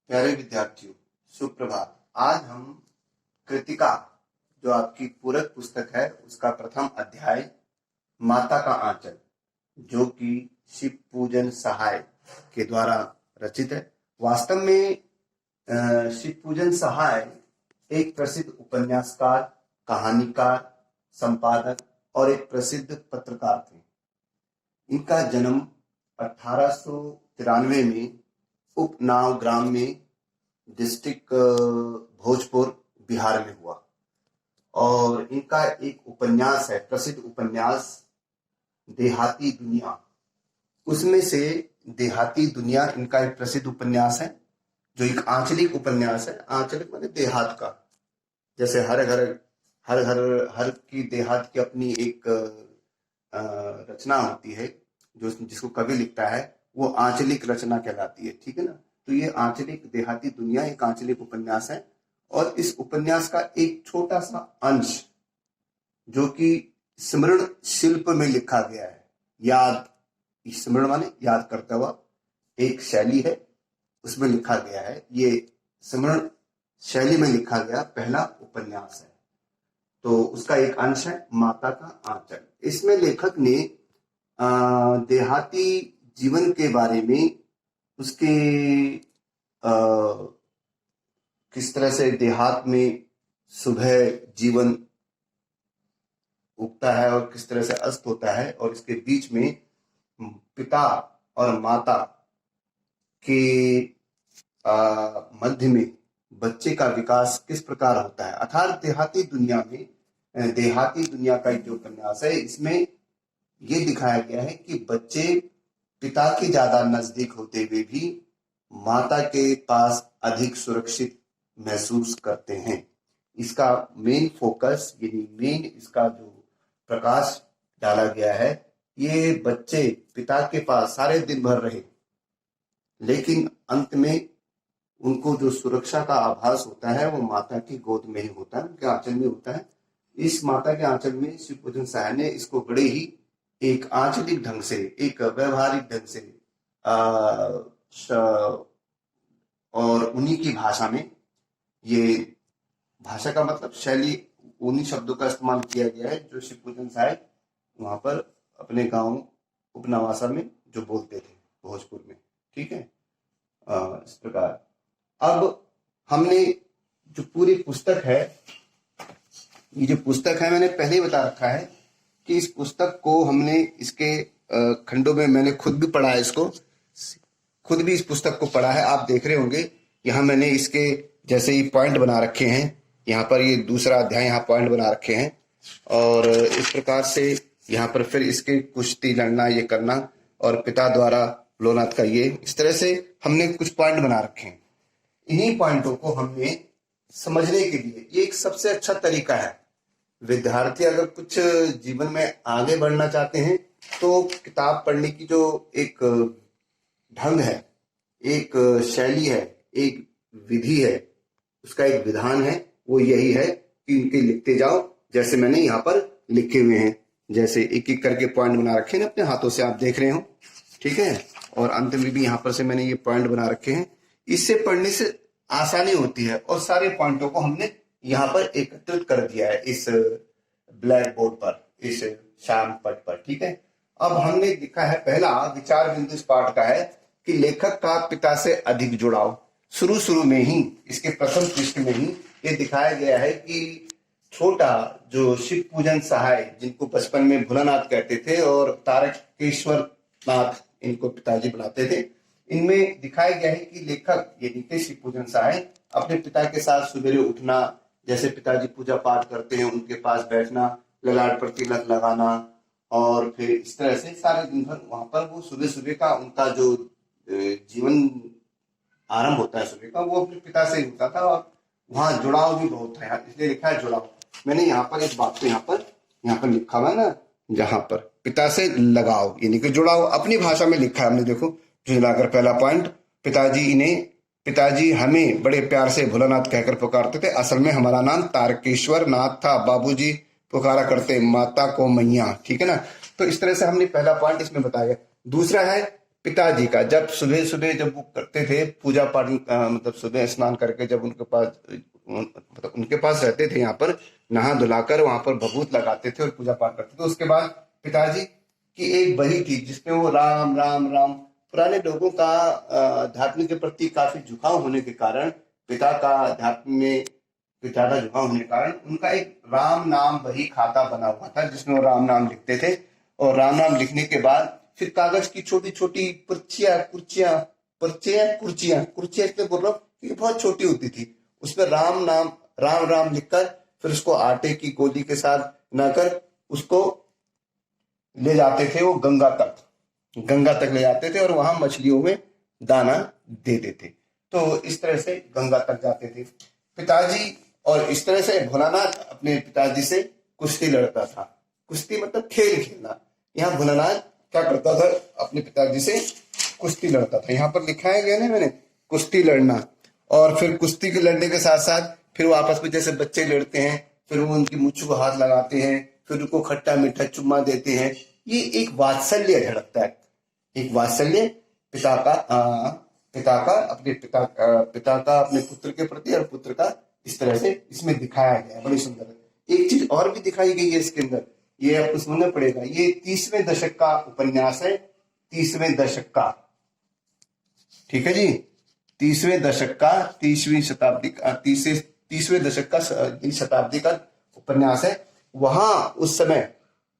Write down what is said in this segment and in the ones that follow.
प्यारे विद्यार्थियों, सुप्रभात। आज हम कृतिका, जो आपकी पूरक पुस्तक है, उसका प्रथम अध्याय माता का आंचल, जो कि शिव पूजन सहाय के द्वारा रचित है। वास्तव में शिव पूजन सहाय एक प्रसिद्ध उपन्यासकार, कहानीकार, संपादक और एक प्रसिद्ध पत्रकार थे। इनका जन्म 1893 में उपनाव ग्राम में डिस्ट्रिक्ट भोजपुर बिहार में हुआ और इनका एक उपन्यास है, प्रसिद्ध उपन्यास देहाती दुनिया। उसमें से देहाती दुनिया इनका एक प्रसिद्ध उपन्यास है, जो एक आंचलिक उपन्यास है। आंचलिक माने देहात का, जैसे हर की देहात की अपनी एक रचना होती है, जो जिसको कवि लिखता है वो आंचलिक रचना कहलाती है। ठीक है ना। तो ये आंचलिक देहाती दुनिया एक आंचलिक उपन्यास है और इस उपन्यास का एक छोटा सा अंश जो कि स्मरण शिल्प में लिखा गया है। याद, स्मरण माने याद करता हुआ एक शैली है, उसमें लिखा गया है। ये स्मरण शैली में लिखा गया पहला उपन्यास है। तो उसका एक अंश है माता का आंचल। इसमें लेखक ने देहाती जीवन के बारे में, उसके किस तरह से देहात में सुबह जीवन उगता है और किस तरह से अस्त होता है, और इसके बीच में पिता और माता के मध्य में बच्चे का विकास किस प्रकार होता है, अर्थात देहाती दुनिया में, देहाती दुनिया का जो उपन्यास है, इसमें ये दिखाया गया है कि बच्चे पिता के ज्यादा नजदीक होते हुए भी माता के पास अधिक सुरक्षित महसूस करते हैं। इसका मेन फोकस, यानी मेन इसका जो प्रकाश डाला गया है, ये बच्चे पिता के पास सारे दिन भर रहे, लेकिन अंत में उनको जो सुरक्षा का आभास होता है वो माता की गोद में ही होता है, उनके आंचल में होता है। इस माता के आंचल में शिव पूजन सहाय ने इसको बड़े ही एक आंचलिक ढंग से, एक व्यवहारिक ढंग से और उन्हीं की भाषा में, ये भाषा का मतलब शैली, उन्हीं शब्दों का इस्तेमाल किया गया है जो शिव पूजन सहाय वहां पर अपने गांव उपनवासा में जो बोलते थे भोजपुर में। ठीक है। इस प्रकार अब हमने जो पूरी पुस्तक है, ये जो पुस्तक है, मैंने पहले ही बता रखा है कि इस पुस्तक को हमने इसके खंडों में, मैंने खुद भी पढ़ा है इसको, खुद भी इस पुस्तक को पढ़ा है। आप देख रहे होंगे यहाँ मैंने इसके जैसे ही पॉइंट बना रखे हैं, यहाँ पर ये दूसरा अध्याय, यहाँ पॉइंट बना रखे हैं, और इस प्रकार से यहाँ पर फिर इसके कुश्ती लड़ना, ये करना, और पिता द्वारा लोनाथ का ये, इस तरह से हमने कुछ पॉइंट बना रखे हैं। इन्हीं पॉइंटों को हमने समझने के लिए, ये एक सबसे अच्छा तरीका है। विद्यार्थी अगर कुछ जीवन में आगे बढ़ना चाहते हैं तो किताब पढ़ने की जो एक ढंग है, एक शैली है, एक विधि है, उसका एक विधान है, वो यही है कि इनके लिखते जाओ, जैसे मैंने यहाँ पर लिखे हुए हैं, जैसे एक एक करके पॉइंट बना रखे हैं अपने हाथों से, आप देख रहे हो। ठीक है। और अंत में भी यहाँ पर से मैंने ये पॉइंट बना रखे हैं। इससे पढ़ने से आसानी होती है और सारे पॉइंटों को हमने यहाँ पर एकत्रित कर दिया है इस ब्लैक बोर्ड पर, इस श्याम पट पर। ठीक है। अब हमने लिखा है, पहला विचार बिंदु इस पाठ का है कि लेखक का पिता से अधिक जुड़ाव। शुरू में ही, इसके प्रथम पृष्ठ में ही ये दिखाया गया है कि छोटा जो शिव पूजन सहाय, जिनको बचपन में भोलानाथ कहते थे और तारकेश्वर नाथ इनको पिताजी बुलाते थे, इनमें दिखाया गया है कि लेखक, ये लिखते शिव पूजन सहाय, अपने पिता के साथ सवेरे उठना, जैसे पिताजी पूजा पाठ करते हैं उनके पास बैठना, ललाट पर तिलक लगाना, और फिर इस तरह से सारे दिन भर वहां पर वो सुबह सुबह का उनका जो जीवन आरंभ होता है सुबह का, वो अपने पिता से होता था, और वहां जुड़ाव भी बहुत था, इसलिए लिखा है जुड़ाव। मैंने यहाँ पर इस बात को यहाँ पर लिखा हुआ है ना, जहां पर पिता से लगाव, यानी कि जुड़ाव, अपनी भाषा में लिखा है हमने। देखो, जो लाकर पहला पॉइंट, पिताजी हमें बड़े प्यार से भोलानाथ कहकर पुकारते थे, असल में हमारा नाम तारकेश्वर नाथ था, बाबूजी पुकारा करते माता को मैया। ठीक है ना। तो इस तरह से हमने पहला पॉइंट इसमें बताया। दूसरा है पिताजी का, जब सुबह सुबह जब वो करते थे पूजा पाठ, मतलब सुबह स्नान करके जब उनके पास, मतलब उनके पास रहते थे, यहाँ पर नहा धुलाकर वहां पर भभूत लगाते थे और पूजा पाठ करते थे। उसके बाद पिताजी की एक बही थी जिसमें वो राम राम राम, पुराने लोगों का अध्यात्म के प्रति काफी झुकाव होने के कारण, पिता का अध्यात्म में ज्यादा झुकाव होने के कारण उनका एक राम नाम बही खाता बना हुआ था जिसमें वो राम नाम लिखते थे। और राम नाम लिखने के बाद फिर कागज की छोटी छोटी पर्चियां, कुर्चियां, पर्चियां, कुर्चियां, कुर्चियां इसलिए बोल रहा हूँ कि बहुत छोटी होती थी, उसमें राम नाम, राम राम लिखकर फिर उसको आटे की गोली के साथ बनाकर उसको ले जाते थे वो गंगा तक, गंगा तक ले जाते थे और वहां मछलियों में दाना देते थे। तो इस तरह से गंगा तक जाते थे पिताजी। और इस तरह से भोलानाथ अपने पिताजी से कुश्ती लड़ता था। कुश्ती मतलब खेल खेलना। यहाँ भोलानाथ क्या करता था, अपने पिताजी से कुश्ती लड़ता था। यहाँ पर लिखा है गया ना मैंने, कुश्ती लड़ना। और फिर कुश्ती के लड़ने के साथ साथ फिर वो आपस में जैसे बच्चे लड़ते हैं, फिर वो उनकी मुच्छों को हाथ लगाते हैं, फिर उनको खट्टा मीठा चुम्मा देते हैं। ये एक वात्सल्य झलकता है, एक वात्सल्य पिता का, पिता का अपने पुत्र के प्रति और पुत्र का इस तरह से इसमें दिखाया गया है। बड़ी सुंदर एक चीज और भी दिखाई गई है इसके अंदर, ये आपको समझना पड़ेगा। ये 30वें दशक का उपन्यास है, 30वें दशक का, ठीक है जी, 30वें दशक का, 30वीं शताब्दी का, 30वें दशक का शताब्दी का उपन्यास है। वहां उस समय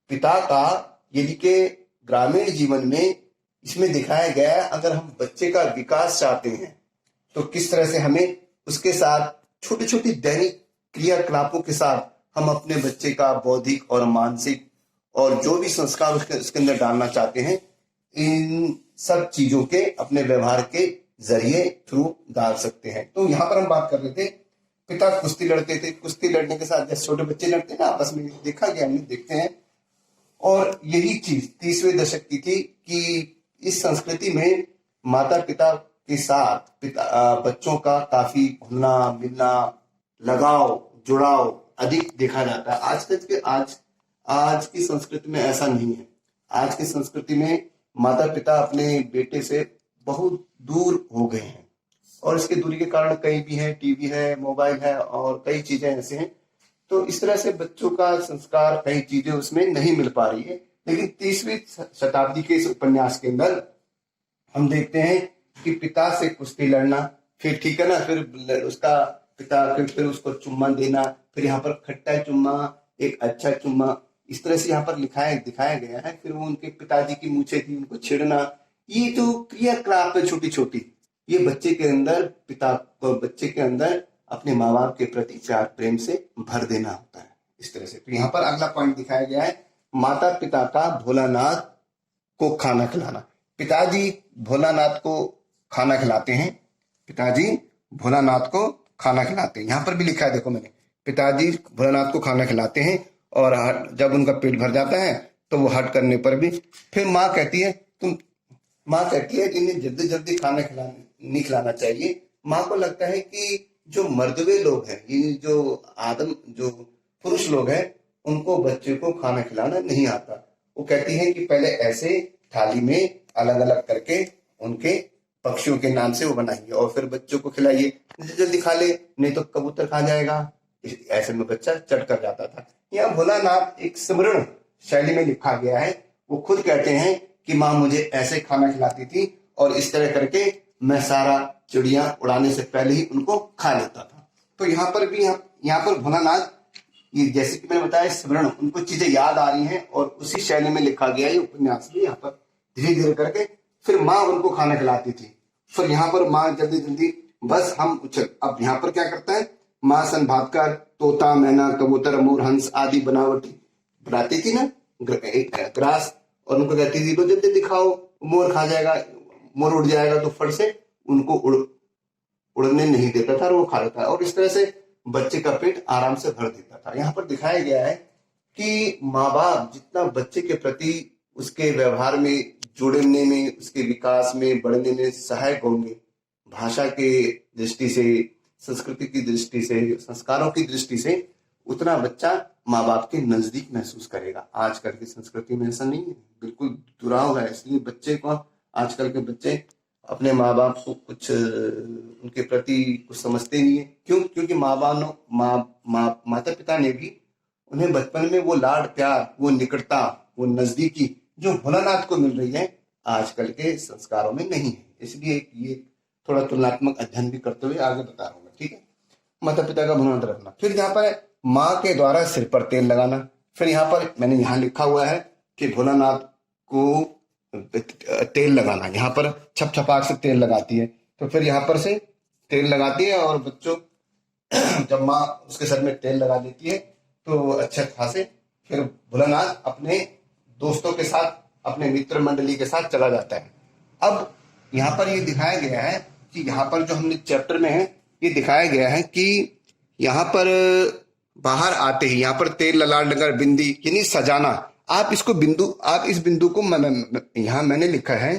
पिता का, यदि के ग्रामीण जीवन में इसमें दिखाया गया है, अगर हम बच्चे का विकास चाहते हैं तो किस तरह से हमें उसके साथ छोटी छोटी दैनिक क्रियाकलापों के साथ हम अपने बच्चे का बौद्धिक और मानसिक और जो भी संस्कार उसके अंदर डालना चाहते हैं, इन सब चीजों के अपने व्यवहार के जरिए थ्रू डाल सकते हैं। तो यहाँ पर हम बात कर रहे थे, पिता कुश्ती लड़ते थे, कुश्ती लड़ने के साथ जैसे छोटे बच्चे लड़ते हैं आपस में, देखा गया, हम देखते हैं। और यही चीज 30वें दशक की थी कि इस संस्कृति में माता पिता के साथ बच्चों का काफी घुलना मिलना, लगाव, जुड़ाव अधिक देखा जाता है। आज की संस्कृति में ऐसा नहीं है। आज की संस्कृति में माता पिता अपने बेटे से बहुत दूर हो गए हैं और इसके दूरी के कारण कई भी है, टीवी है, मोबाइल है और कई चीजें ऐसे हैं। तो इस तरह से बच्चों का संस्कार, कई चीजें उसमें नहीं मिल पा रही है। लेकिन 30वीं शताब्दी के इस उपन्यास के अंदर हम देखते हैं कि पिता से कुश्ती लड़ना, फिर ठीक है ना, फिर उसका पिता फिर उसको चुम्मा देना, फिर यहाँ पर खट्टा चुम्मा, एक अच्छा चुम्मा, इस तरह से यहाँ पर दिखाया गया है। फिर वो उनके पिताजी की मूछें थी, उनको छेड़ना, ये जो क्रियाकलाप है छोटी छोटी, ये बच्चे के अंदर अपने माँ बाप के प्रति प्यार प्रेम से भर देना होता है इस तरह से। तो यहाँ पर अगला पॉइंट दिखाया गया है, माता पिता का भोलानाथ को खाना खिलाना। पिताजी भोलानाथ को खाना खिलाते हैं, पिताजी भोलानाथ को खाना खिलाते हैं। यहाँ पर भी लिखा है, देखो मैंने, पिताजी भोलानाथ को खाना खिलाते हैं और जब उनका पेट भर जाता है तो वो हट करने पर भी फिर माँ कहती है कि इन्हें जल्दी जल्दी खाना नहीं खिलाना चाहिए। माँ को लगता है कि जो मर्दवे लोग हैं, ये जो पुरुष लोग हैं, उनको बच्चे को खाना खिलाना नहीं आता। वो कहती है कि पहले ऐसे थाली में अलग अलग करके उनके पक्षियों के नाम से वो बनाइए और फिर बच्चों को खिलाइए, जल्दी खा ले, नहीं तो कबूतर खा जाएगा। ऐसे में बच्चा चट कर जाता था। यहाँ भोलानाथ एक स्मरण शैली में लिखा गया है। वो खुद कहते हैं कि माँ मुझे ऐसे खाना खिलाती थी और इस तरह करके मैं सारा चिड़िया उड़ाने से पहले ही उनको खा लेता था। तो यहाँ पर भोलानाथ, ये जैसे कि मैंने बताया स्मरण, उनको चीजें याद आ रही हैं और उसी शैली में लिखा गया है उपन्यास भी। यहाँ पर धीरे धीरे करके फिर माँ उनको खाना खिलाती थी, फिर यहाँ पर माँ जल्दी जल्दी बस हम उछल। अब यहाँ पर क्या करता है, माँ सन भागकर तोता, मैना, कबूतर, मोर, हंस आदि बनाती थी ना ग्रास, और उनको कहती थी लो जल्दी दिखाओ, मोर खा जाएगा, मोर उड़ जाएगा, तो फट से उनको उड़ने नहीं देता था और वो खा लेता। और इस तरह से बच्चे का पेट आराम से भर देता था। यहाँ पर दिखाया गया है कि माँ बाप जितना बच्चे के प्रति उसके व्यवहार में जुड़ने में, उसके विकास में, बढ़ने में सहायक होंगे, भाषा के दृष्टि से, संस्कृति की दृष्टि से, संस्कारों की दृष्टि से, उतना बच्चा माँ बाप के नजदीक महसूस करेगा। आजकल की संस्कृति में ऐसा नहीं है, बिल्कुल दुराव है। इसलिए बच्चे को आजकल के बच्चे अपने माँ बाप को कुछ उनके प्रति कुछ समझते नहीं है। क्यों? क्योंकि माता पिता ने भी उन्हें बचपन में वो लाड प्यार, वो निकटता, वो नजदीकी जो भोलानाथ को मिल रही है, आजकल के संस्कारों में नहीं है। इसलिए ये थोड़ा तुलनात्मक अध्ययन भी करते हुए आगे बता रहा हूँ, ठीक है। माता पिता का भोलानाथ रखना। फिर यहाँ पर माँ के द्वारा सिर पर तेल लगाना। फिर यहाँ पर मैंने यहाँ लिखा हुआ है कि भोलानाथ को तेल लगाना। यहाँ पर छप छपाक से तेल लगाती है, तो फिर यहाँ पर से तेल लगाती है और बच्चों जब माँ उसके सर में तेल लगा देती है तो अच्छे खासे फिर भोलानाथ अपने दोस्तों के साथ, अपने मित्र मंडली के साथ चला जाता है। अब यहाँ पर ये दिखाया गया है कि यहाँ पर जो हमने चैप्टर में है ये दिखाया गया है कि यहाँ पर बाहर आते ही यहाँ पर तेल लगा बिंदी यानी सजाना। आप इसको बिंदु, आप इस बिंदु को यहाँ मैंने लिखा है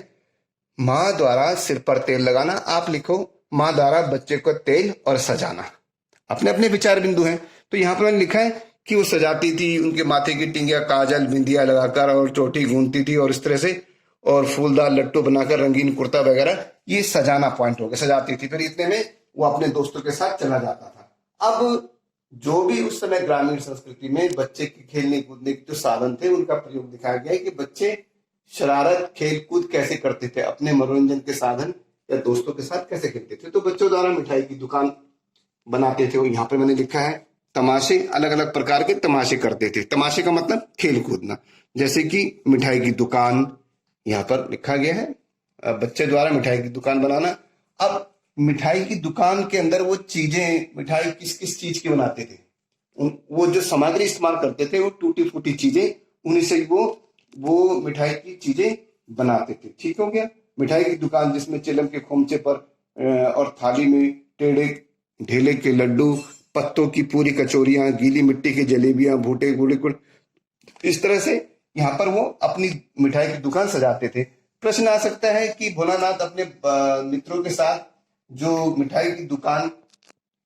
माँ द्वारा सिर पर तेल लगाना, आप लिखो माँ द्वारा बच्चे को तेल और सजाना। अपने अपने विचार बिंदु हैं। तो यहाँ पर मैंने लिखा है कि वो सजाती थी, उनके माथे की टिंगिया काजल बिंदिया लगाकर और चोटी गूंथती थी और इस तरह से, और फूलदार लट्टू बनाकर रंगीन कुर्ता वगैरह, ये सजाना पॉइंट हो गया, सजाती थी। फिर इतने में वो अपने दोस्तों के साथ चला जाता था। अब जो भी उस समय ग्रामीण संस्कृति में बच्चे के खेलने कूदने के जो साधन थे उनका प्रयोग दिखाया गया है कि बच्चे शरारत खेल कूद कैसे करते थे, अपने मनोरंजन के साधन या दोस्तों के साथ कैसे खेलते थे। तो बच्चों द्वारा मिठाई की दुकान बनाते थे। यहाँ पर मैंने लिखा है तमाशे, अलग अलग प्रकार के तमाशे करते थे। तमाशे का मतलब खेल कूदना, जैसे कि मिठाई की दुकान यहाँ पर लिखा गया है, बच्चे द्वारा मिठाई की दुकान बनाना। अब मिठाई की दुकान के अंदर वो चीजें, मिठाई किस किस चीज की बनाते थे, वो जो सामग्री इस्तेमाल करते थे वो टूटी फूटी चीजें, उन्हीं से वो मिठाई की चीजें बनाते थे। ठीक हो गया। मिठाई की दुकान जिसमें चिलम के खोमचे पर और थाली में टेढ़े ढेले के लड्डू, पत्तों की पूरी कचौरियां, गीली मिट्टी की जलेबियां, भूटे गुड़ गुड़, इस तरह से यहाँ पर वो अपनी मिठाई की दुकान सजाते थे। प्रश्न आ सकता है कि भोलानाथ अपने मित्रों के साथ जो मिठाई की दुकान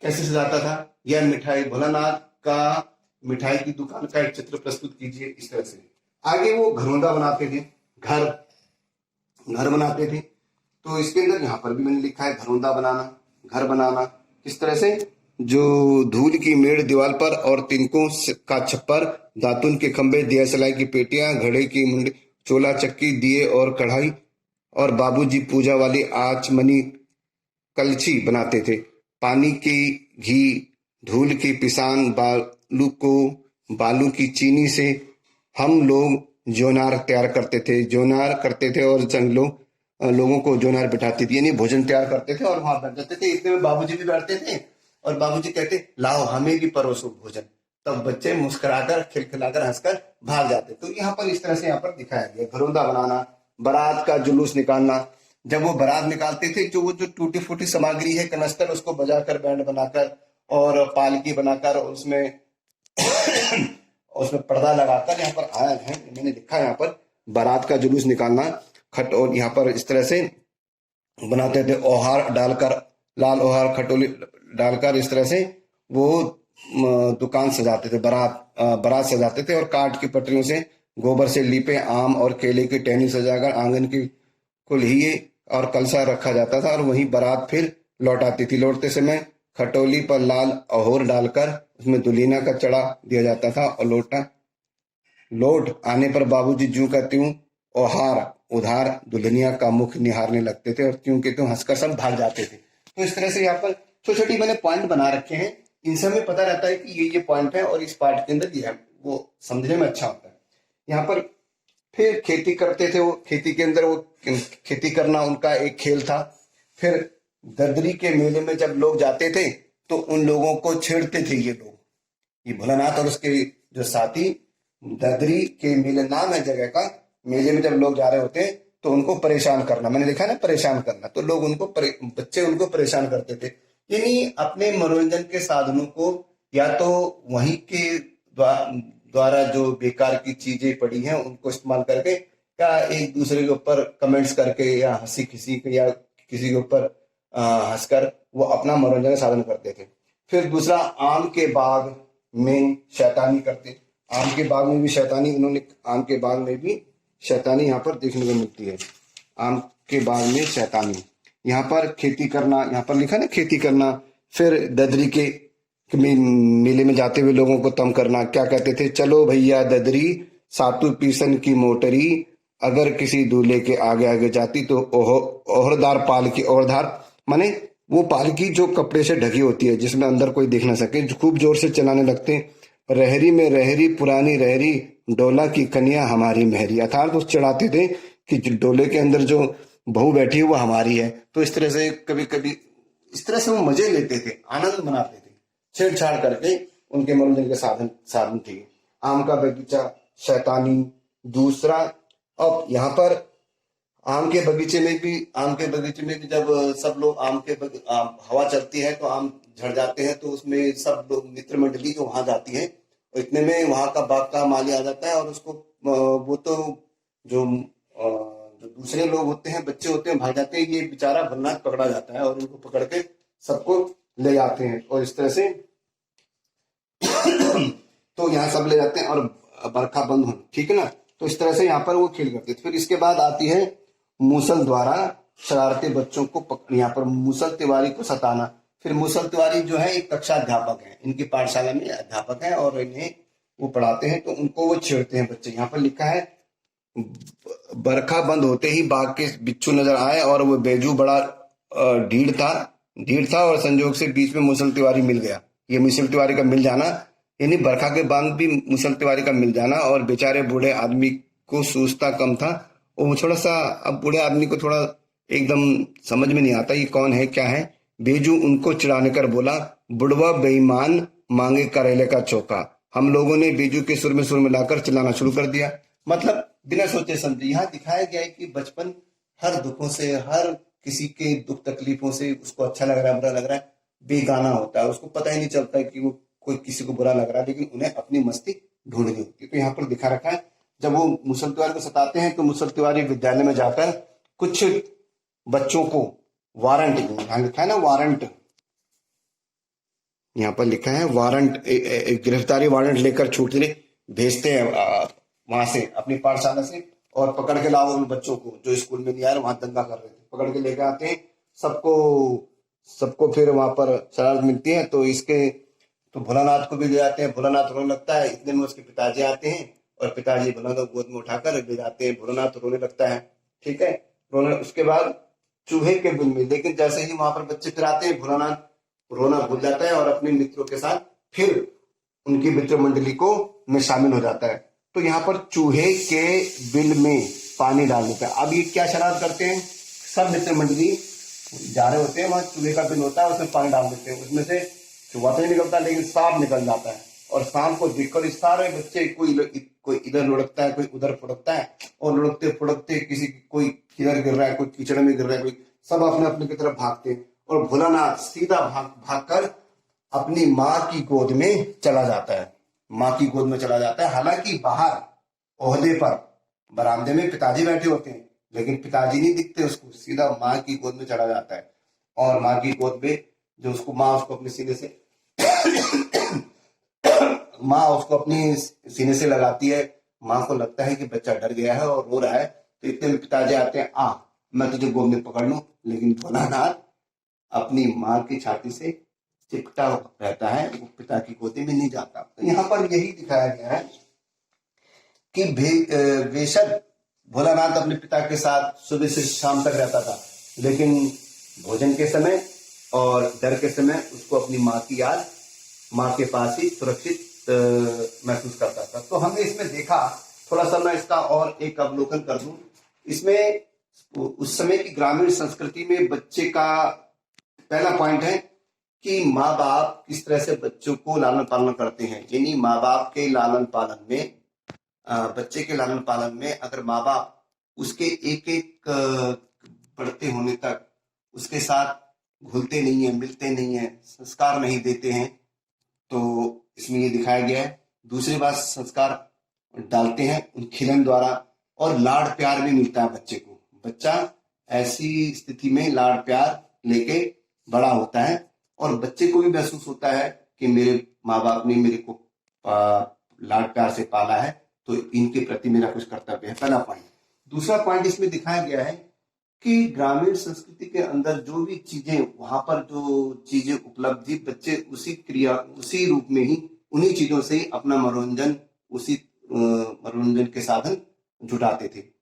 कैसे सजाता था, या मिठाई भोलानाथ का मिठाई की दुकान का एक चित्र प्रस्तुत कीजिए इस तरह से। आगे वो घरौंदा बनाते थे, घर बनाते थे। तो इसके अंदर यहाँ पर भी मैंने लिखा है घरौंदा बनाना, घर बनाना किस तरह से, जो धूल की मेड़ दीवार पर और तिनकों का छप्पर, दातुन के खंभे, दिया सलाई की पेटियां, घड़े की मुंडी, चोला चक्की, दिए और कढ़ाई, और बाबूजी पूजा वाली आचमनी कलछी बनाते थे। पानी की घी, धूल की पिसान, बालू की चीनी से हम लोग जोनार तैयार करते थे और लोगों को जोनार बिठाती थी, यानी भोजन तैयार करते थे और वहां बैठ जाते थे। इतने में बाबूजी भी बैठते थे और बाबूजी कहते लाओ हमें भी परोसो भोजन। तब बच्चे मुस्कुराकर खिलखिलाकर हंसकर भाग जाते। तो यहाँ पर इस तरह से यहाँ पर दिखाया गया घरौंदा बनाना, बारात का जुलूस निकालना। जब वो बारात निकालते थे, जो टूटी फूटी सामग्री है, कनस्तर, उसको बजाकर बैंड बनाकर और पालकी बनाकर उसमें पर्दा लगाकर, यहाँ पर आया है मैंने लिखा है यहाँ पर बारात का जुलूस निकालना, खट, और यहाँ पर इस तरह से बनाते थे। ओहार डालकर, लाल ओहार खटोली डालकर इस तरह से वो दुकान सजाते थे, बारात सजाते थे। और काठ की पटरियों से गोबर से लीपे आम और केले की टहनी सजाकर आंगन की कुल्हिए और कलसा रखा जाता था और वहीं बारात फिर लौट आती थी। लौटते समय खटोली पर लाल अहोर डालकर उसमें दुल्हनिया का चढ़ा दिया जाता था और लौट आने पर बाबूजी जूं का त्यों ओहार उधार दुल्हनिया का मुख निहारने लगते थे और त्यों के त्यों हंसकर सब भाग जाते थे। तो इस तरह से यहाँ पर छोटी छोटी मैंने पॉइंट बना रखे हैं, इनसे हमें पता रहता है कि ये पॉइंट है और इस पार्ट के अंदर ये है, वो समझने में अच्छा होता है। यहाँ पर फिर खेती करते थे, वो खेती के अंदर वो खेती करना उनका एक खेल था। फिर ददरी के मेले में जब लोग जाते थे तो उन लोगों को छेड़ते थे ये लोग, ये भोलानाथ और उसके जो साथी। ददरी के मेले नाम है जगह का, मेले में जब लोग जा रहे होते हैं तो उनको परेशान करना, मैंने देखा ना परेशान करना, तो लोग बच्चे उनको परेशान करते थे। यानी अपने मनोरंजन के साधनों को या तो वहीं के द्वारा जो बेकार की चीजें पड़ी हैं उनको इस्तेमाल करके, या एक दूसरे के ऊपर कमेंट्स करके, या हंसी किसी के या किसी के ऊपर हंसकर वो अपना मनोरंजन का साधन करते थे। फिर दूसरा, आम के बाग में शैतानी करते। आम के बाग में भी शैतानी, इन्होंने आम के बाग में भी शैतानी यहाँ पर देखने को मिलती है। आम के बाग में शैतानी। यहाँ पर खेती करना, यहाँ पर लिखा ना खेती करना। फिर ददरी के मेले में जाते हुए लोगों को तंग करना। क्या कहते थे, चलो भैया ददरी सातु पीसन की मोटरी, अगर किसी दूल्हे के आगे आगे जाती तो ओहरदार पालकी। ओहरदार माने वो पालकी जो कपड़े से ढकी होती है, जिसमें अंदर कोई देख ना सके, जो खूब जोर से चलाने लगते। रहरी में रहरी पुरानी रहरी, डोला की कन्या हमारी मेहरी। अर्थात उस चढ़ाते थे कि जो डोले के अंदर जो बहू बैठी है वो हमारी है। तो इस तरह से कभी कभी इस तरह से वो मजे लेते थे, आनंद मनाते थे, छेड़छाड़ करके उनके मनोरंजन के साधन साधन थे। आम का बगीचा शैतानी। दूसरा, अब यहाँ पर आम के बगीचे में भी जब सब लोग हवा चलती है तो आम झड़ जाते हैं, तो उसमें सब लोग मित्र मंडली जो वहां जाती है, और इतने में वहां का बाग का माली आ जाता है और उसको वो तो जो दूसरे लोग होते हैं, बच्चे होते हैं, भाग जाते हैं। ये बेचारा भरनाथ पकड़ा जाता है और उनको पकड़ के सबको ले जाते हैं, और इस तरह से तो यहाँ सब ले जाते हैं और बरखा बंद हो, ठीक है ना। तो इस तरह से यहाँ पर वो खेल करते थे। फिर इसके बाद आती है मूसल द्वारा शरारती बच्चों को यहाँ पर मूसल तिवारी को सताना। फिर मूसल तिवारी जो है एक कक्षा अध्यापक है, इनकी पाठशाला में अध्यापक है और इन्हें वो पढ़ाते हैं, तो उनको वो छेड़ते हैं बच्चे। यहाँ पर लिखा है, बरखा बंद होते ही बाग के बिच्छू नजर आए और वो बेजू बड़ा ढीठ था और संजोग से बीच में मूसल तिवारी मिल गया। ये मूसल तिवारी का मिल जाना, यानी बरखा के बाद भी मूसल तिवारी का मिल जाना, और बेचारे बूढ़े आदमी को सूझता कम था। वो थोड़ा सा, अब बूढ़े आदमी को थोड़ा एकदम समझ में नहीं आता ये कौन है क्या है। बेजू उनको चिढ़ाने कर बोला, बुढ़वा बेईमान मांगे करेले का चौका। हम लोगों ने बेजू के सुर में लाकर चिल्लाना शुरू कर दिया। मतलब बिना सोचे समझे यहाँ दिखाया गया है कि बचपन हर दुखों से, हर किसी के दुख तकलीफों से उसको अच्छा लग रहा है, बुरा लग रहा है, बेगाना होता है। उसको पता ही नहीं चलता है कि वो कोई किसी को बुरा लग रहा है, लेकिन उन्हें अपनी मस्ती ढूंढनी होती है। तो यहाँ पर दिखा रखा है, जब वो मूसल तिवारी को सताते हैं तो मूसल तिवारी विद्यालय में जाकर कुछ बच्चों को वारंट, यहाँ लिखा है ना वारंट, यहाँ पर लिखा है वारंट, गिरफ्तारी वारंट लेकर छूटने भेजते हैं वहां से, अपनी पाठशाला से, और पकड़ के लाओ उन बच्चों को जो स्कूल में नहीं आ रहे, वहां दंगा कर रहे थे, पकड़ के लेकर आते हैं सबको। सबको फिर वहां पर शरारत मिलती है, तो इसके तो भोलानाथ को भी ले जाते हैं। भोलानाथ रोने लगता है, इतने में उसके पिताजी आते हैं और पिताजी भोलानाथ गोद में उठाकर ले जाते हैं। भोलानाथ रोने लगता है, ठीक है, रोने। उसके बाद चूहे के बिल में, लेकिन जैसे ही वहां पर बच्चे फिर आते हैं, भोलानाथ रोना भूल जाता है और अपने मित्रों के साथ फिर उनकी मित्र मंडली को में शामिल हो जाता है। तो यहाँ पर चूहे के बिल में पानी डाल देता है। अब ये क्या शरारत करते हैं, सब मित्र मंडली जा रहे होते हैं, वहां चूहे का बिल होता है, उसमें पानी डाल देते हैं, उसमें से चूहा तो नहीं निकलता लेकिन सांप निकल जाता है। और सांप को देखकर सारे बच्चे कोई इधर लुढ़कता है, कोई उधर फुड़कता है, और लुढ़कते फुड़कते किसी कोई किधर गिर रहा है, कोई कीचड़ में गिर रहा है, कोई सब अपने अपने की तरफ भागते हैं। और भोलानाथ सीधा भागकर अपनी माँ की गोद में चला जाता है, माँ की गोद में चला जाता है। हालांकि बाहर ओहदे पर बरामदे में पिताजी बैठे होते हैं, लेकिन पिताजी नहीं दिखते उसको, सीधा माँ की गोद में चला जाता है। और माँ की गोद में जो उसको माँ उसको अपने सीने से माँ उसको अपनी सीने से लगाती है। माँ को लगता है कि बच्चा डर गया है और रो रहा है, तो इतने में पिताजी आते हैं, आ मैं तुझे गोद में पकड़ लूं। लेकिन भोलानाथ अपनी माँ की छाती से चिपटा रहता है, वो पिता की गोदी में नहीं जाता। तो यहाँ पर यही दिखाया गया है कि बेशक भोलानाथ अपने पिता के साथ सुबह से शाम तक रहता था, लेकिन भोजन के समय और डर के समय उसको अपनी माँ की याद, माँ के पास ही सुरक्षित महसूस करता था। तो हमने इसमें देखा, थोड़ा सा मैं इसका और एक अवलोकन कर दूं। इसमें उस समय की ग्रामीण संस्कृति में बच्चे का पहला पॉइंट है कि माँ बाप किस तरह से बच्चों को लालन पालन करते हैं। यानी माँ बाप के लालन पालन में, बच्चे के लालन पालन में अगर माँ बाप उसके एक एक बढ़ते होने तक उसके साथ घुलते नहीं है, मिलते नहीं है, संस्कार नहीं देते हैं, तो इसमें ये दिखाया गया है। दूसरी बात, संस्कार डालते हैं उन खिलन द्वारा, और लाड़ प्यार भी मिलता है बच्चे को। बच्चा ऐसी स्थिति में लाड़ प्यार लेके बड़ा होता है, और बच्चे को भी महसूस होता है कि मेरे माँ बाप ने मेरे को लाड़ प्यार से पाला है, तो इनके प्रति मेरा कुछ कर्तव्य है। पहला पॉइंट। दूसरा पॉइंट इसमें दिखाया गया है कि ग्रामीण संस्कृति के अंदर जो भी चीजें, वहां पर जो चीजें उपलब्ध थी, बच्चे उसी रूप में ही, उन्हीं चीजों से ही अपना मनोरंजन, उसी मनोरंजन के साधन जुटाते थे।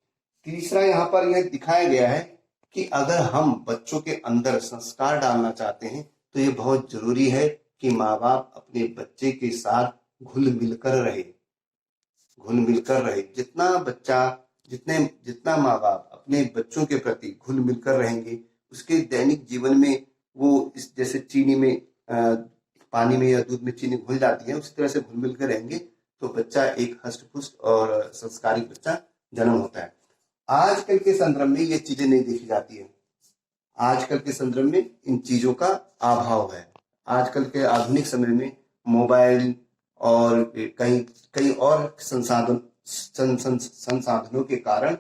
तीसरा यहाँ पर यह दिखाया गया है कि अगर हम बच्चों के अंदर संस्कार डालना चाहते हैं तो ये बहुत जरूरी है कि माँ बाप अपने बच्चे के साथ घुल मिलकर रहे। घुल मिलकर रहे, जितना माँ बाप अपने बच्चों के प्रति घुल मिलकर रहेंगे, उसके दैनिक जीवन में वो इस जैसे चीनी में पानी में या दूध में चीनी घुल जाती है, उसी तरह से घुल मिलकर रहेंगे तो बच्चा एक हष्ट-पुष्ट और संस्कारिक बच्चा जन्म होता है। आजकल के संदर्भ में ये चीजें नहीं देखी जाती है। आजकल के संदर्भ में इन चीजों का अभाव है। आजकल के आधुनिक समय में मोबाइल और कई और संसाधनों के कारण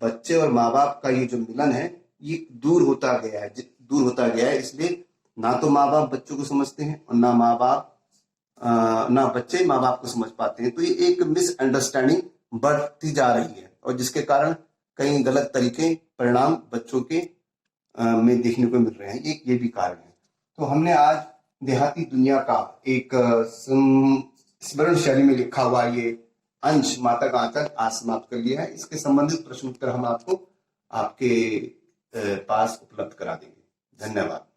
बच्चे और माँ बाप का ये जो मिलन है ये दूर होता गया है। इसलिए ना तो माँ बाप बच्चों को समझते हैं और ना बच्चे माँ बाप को समझ पाते हैं। तो ये एक मिसअंडरस्टैंडिंग बढ़ती जा रही है और जिसके कारण कई गलत परिणाम बच्चों के में देखने को मिल रहे हैं। ये भी कारण है। तो हमने आज देहाती दुनिया का एक स्मरण शैली में लिखा हुआ ये अंश माता का आंचल आज समाप्त कर लिया है। इसके संबंधित प्रश्न उत्तर हम आपको आपके पास उपलब्ध करा देंगे। धन्यवाद।